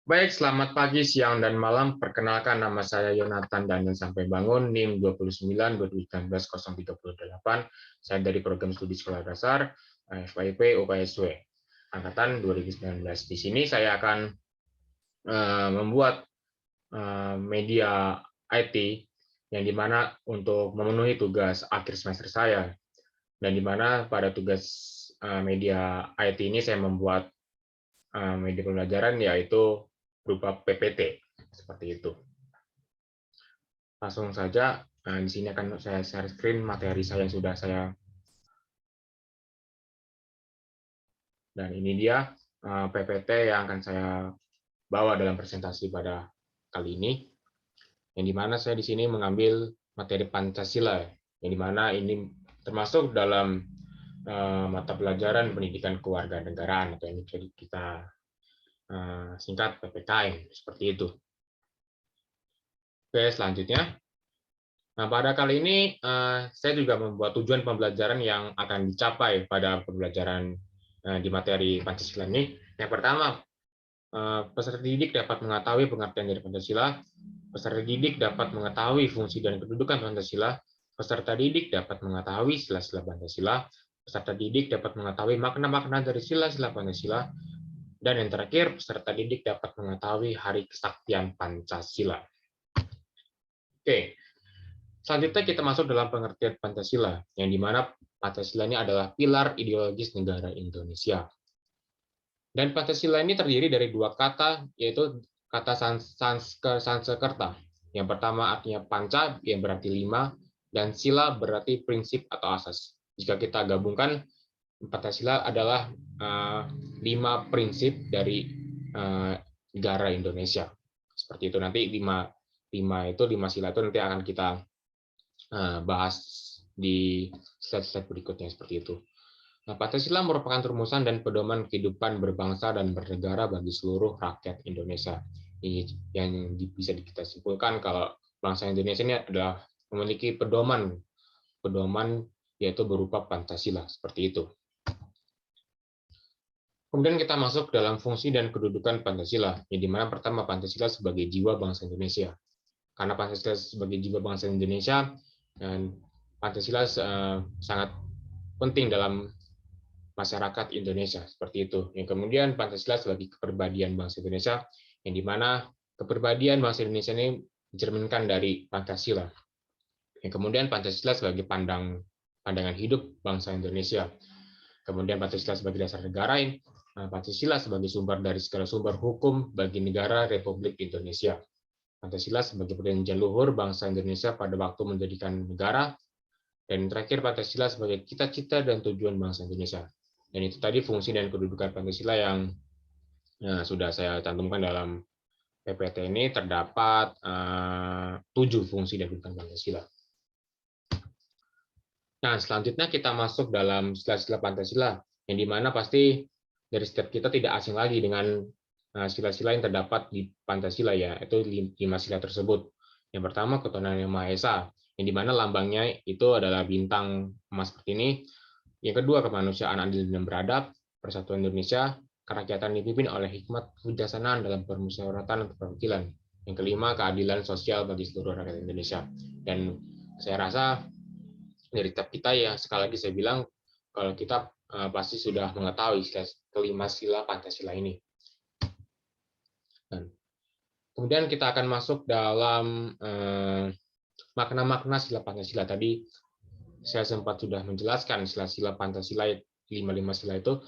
Baik, selamat pagi, siang, dan malam. Perkenalkan, nama saya Yonatan Daniel Sampai Bangun, NIM 29 2019 038. Saya dari Program Studi Sekolah Dasar FYP UKSW angkatan 2019. Di sini saya akan membuat media IT yang dimana untuk memenuhi tugas akhir semester saya, dan dimana pada tugas media IT ini saya membuat media pembelajaran yaitu berupa PPT seperti itu. Langsung saja, di sini akan saya share screen materi saya yang sudah saya, dan ini dia PPT yang akan saya bawa dalam presentasi pada kali ini, yang dimana saya di sini mengambil materi Pancasila, yang dimana ini termasuk dalam mata pelajaran pendidikan kewarganegaraan atau yang kita singkat PPKN, seperti itu. Oke, selanjutnya. Nah, pada kali ini saya juga membuat tujuan pembelajaran yang akan dicapai pada pembelajaran di materi Pancasila ini. Yang pertama, peserta didik dapat mengetahui pengertian dari Pancasila, peserta didik dapat mengetahui fungsi dan kedudukan Pancasila, peserta didik dapat mengetahui sila-sila Pancasila, peserta didik dapat mengetahui makna-makna dari sila-sila Pancasila, dan yang terakhir, peserta didik dapat mengetahui Hari Kesaktian Pancasila. Oke, selanjutnya kita masuk dalam pengertian Pancasila, yang dimana Pancasila ini adalah pilar ideologis negara Indonesia. Dan Pancasila ini terdiri dari dua kata, yaitu kata Sanskerta. Yang pertama artinya panca, yang berarti lima, dan sila berarti prinsip atau asas. Jika kita gabungkan, Pancasila adalah 5 prinsip dari negara Indonesia. Seperti itu, nanti 5 sila itu nanti akan kita bahas di slide-slide berikutnya seperti itu. Nah, Pancasila merupakan rumusan dan pedoman kehidupan berbangsa dan bernegara bagi seluruh rakyat Indonesia. Ini yang bisa kita simpulkan kalau bangsa Indonesia ini adalah memiliki pedoman yaitu berupa Pancasila, seperti itu. Kemudian kita masuk dalam fungsi dan kedudukan Pancasila, yang dimana pertama Pancasila sebagai jiwa bangsa Indonesia. Karena Pancasila sebagai jiwa bangsa Indonesia, dan Pancasila sangat penting dalam masyarakat Indonesia, seperti itu. Yang kemudian Pancasila sebagai kepribadian bangsa Indonesia, yang dimana kepribadian bangsa Indonesia ini dicerminkan dari Pancasila. Yang kemudian Pancasila sebagai pandangan hidup bangsa Indonesia. Kemudian Pancasila sebagai dasar negara, Pancasila sebagai sumber dari segala sumber hukum bagi negara Republik Indonesia. Pancasila sebagai perjanjian luhur bangsa Indonesia pada waktu mendirikan negara. Dan terakhir Pancasila sebagai cita-cita dan tujuan bangsa Indonesia. Dan itu tadi fungsi dan kedudukan Pancasila yang sudah saya cantumkan dalam PPT ini. Terdapat 7 fungsi dan kedudukan Pancasila. Nah, selanjutnya kita masuk dalam sila-sila Pancasila, yang dimana pasti dari setiap kita tidak asing lagi dengan sila-sila yang terdapat di Pancasila, ya, itu 5 sila tersebut. Yang pertama, ketuhanan yang Maha Esa, yang dimana lambangnya itu adalah bintang emas seperti ini. Yang kedua, kemanusiaan adil dan beradab, persatuan Indonesia, kerakyatan dipimpin oleh hikmat kebijaksanaan dalam permusyawaratan dan perwakilan. Yang kelima, keadilan sosial bagi seluruh rakyat Indonesia. Dan saya rasa dari tiap kita, ya, sekali lagi saya bilang, kalau kita pasti sudah mengetahui kelima sila Pancasila ini. Dan kemudian kita akan masuk dalam makna-makna sila Pancasila. Tadi saya sempat sudah menjelaskan sila-sila Pancasila, 5 sila itu,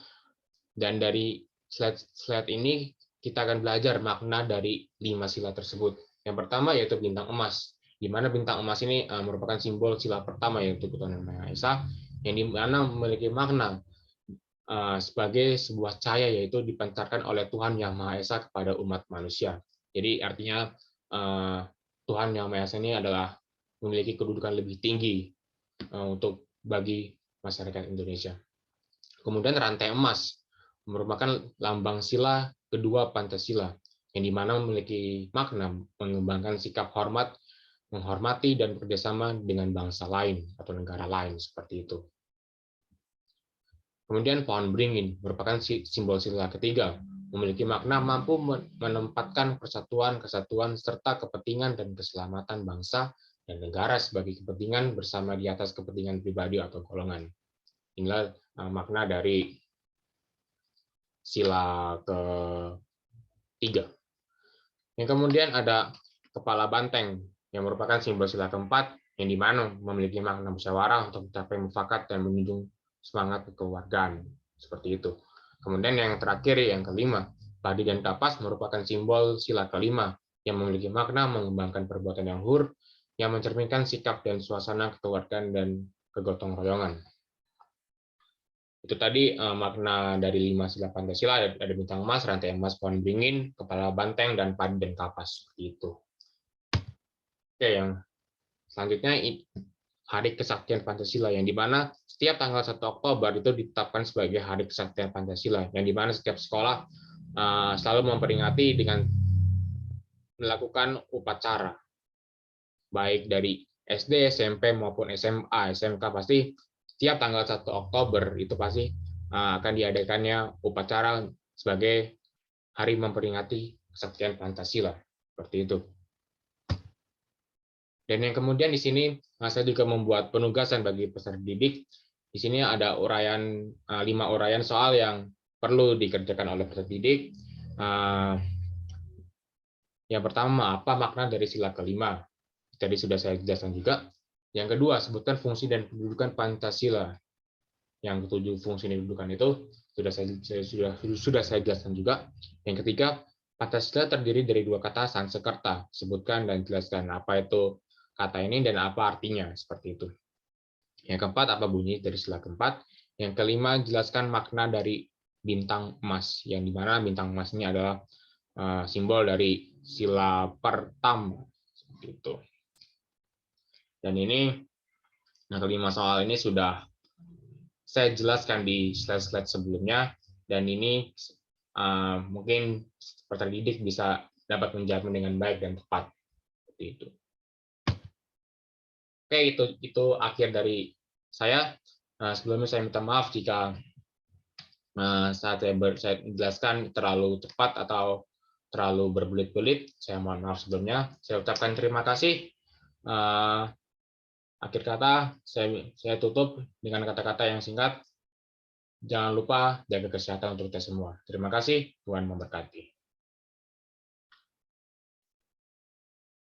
dan dari slide ini kita akan belajar makna dari 5 sila tersebut. Yang pertama yaitu bintang emas, di mana bintang emas ini merupakan simbol sila pertama, yaitu ketuhanan Maha Esa, yang dimana memiliki makna sebagai sebuah cahaya, yaitu dipancarkan oleh Tuhan Yang Maha Esa kepada umat manusia. Jadi artinya Tuhan Yang Maha Esa ini adalah memiliki kedudukan lebih tinggi untuk bagi masyarakat Indonesia. Kemudian rantai emas merupakan lambang sila kedua Pancasila, yang dimana memiliki makna mengembangkan sikap hormat, menghormati dan bekerjasama dengan bangsa lain atau negara lain, seperti itu. Kemudian pohon beringin merupakan simbol sila ketiga, memiliki makna mampu menempatkan persatuan-kesatuan serta kepentingan dan keselamatan bangsa dan negara sebagai kepentingan bersama di atas kepentingan pribadi atau golongan. Inilah makna dari sila ketiga. Yang kemudian ada kepala banteng yang merupakan simbol sila keempat yang dimana memiliki makna musyawarah untuk mencapai mufakat dan menunjung semangat kekeluargaan seperti itu. Kemudian yang terakhir yang kelima, padi dan kapas merupakan simbol sila kelima yang memiliki makna mengembangkan perbuatan yang luhur yang mencerminkan sikap dan suasana kekeluargaan dan kegotong royongan. Itu tadi makna dari 5 sila Pancasila, ada bintang emas, rantai emas, pohon beringin, kepala banteng, dan padi dan kapas. Itu. Oke, yang selanjutnya Hari Kesaktian Pancasila, yang dimana setiap tanggal 1 Oktober itu ditetapkan sebagai Hari Kesaktian Pancasila, yang dimana setiap sekolah selalu memperingati dengan melakukan upacara, baik dari SD, SMP, maupun SMA, SMK, pasti setiap tanggal 1 Oktober itu pasti akan diadakannya upacara sebagai hari memperingati kesaktian Pancasila. Seperti itu. Dan yang kemudian di sini saya juga membuat penugasan bagi peserta didik. Di sini ada 5 uraian soal yang perlu dikerjakan oleh peserta didik. Yang pertama, apa makna dari sila kelima? Tadi sudah saya jelaskan juga. Yang kedua, sebutkan fungsi dan kedudukan Pancasila. Yang ketujuh, fungsi dan kedudukan itu sudah saya jelaskan juga. Yang ketiga, Pancasila terdiri dari 2 kata Sanskerta. Sebutkan dan jelaskan apa itu kata ini dan apa artinya, seperti itu. Yang keempat, apa bunyi dari sila keempat. Yang kelima, jelaskan makna dari bintang emas, yang dimana bintang emas ini adalah simbol dari sila pertama, seperti itu. Dan ini, yang kelima soal ini sudah saya jelaskan di slide-slide sebelumnya, dan ini mungkin peserta didik bisa dapat menjawabnya dengan baik dan tepat, seperti itu. Oke, itu akhir dari saya. Sebelumnya saya minta maaf jika saat saya jelaskan terlalu cepat atau terlalu berbelit-belit. Saya mohon maaf sebelumnya. Saya ucapkan terima kasih. Akhir kata, saya tutup dengan kata-kata yang singkat. Jangan lupa jaga kesehatan untuk kita semua. Terima kasih. Tuhan memberkati.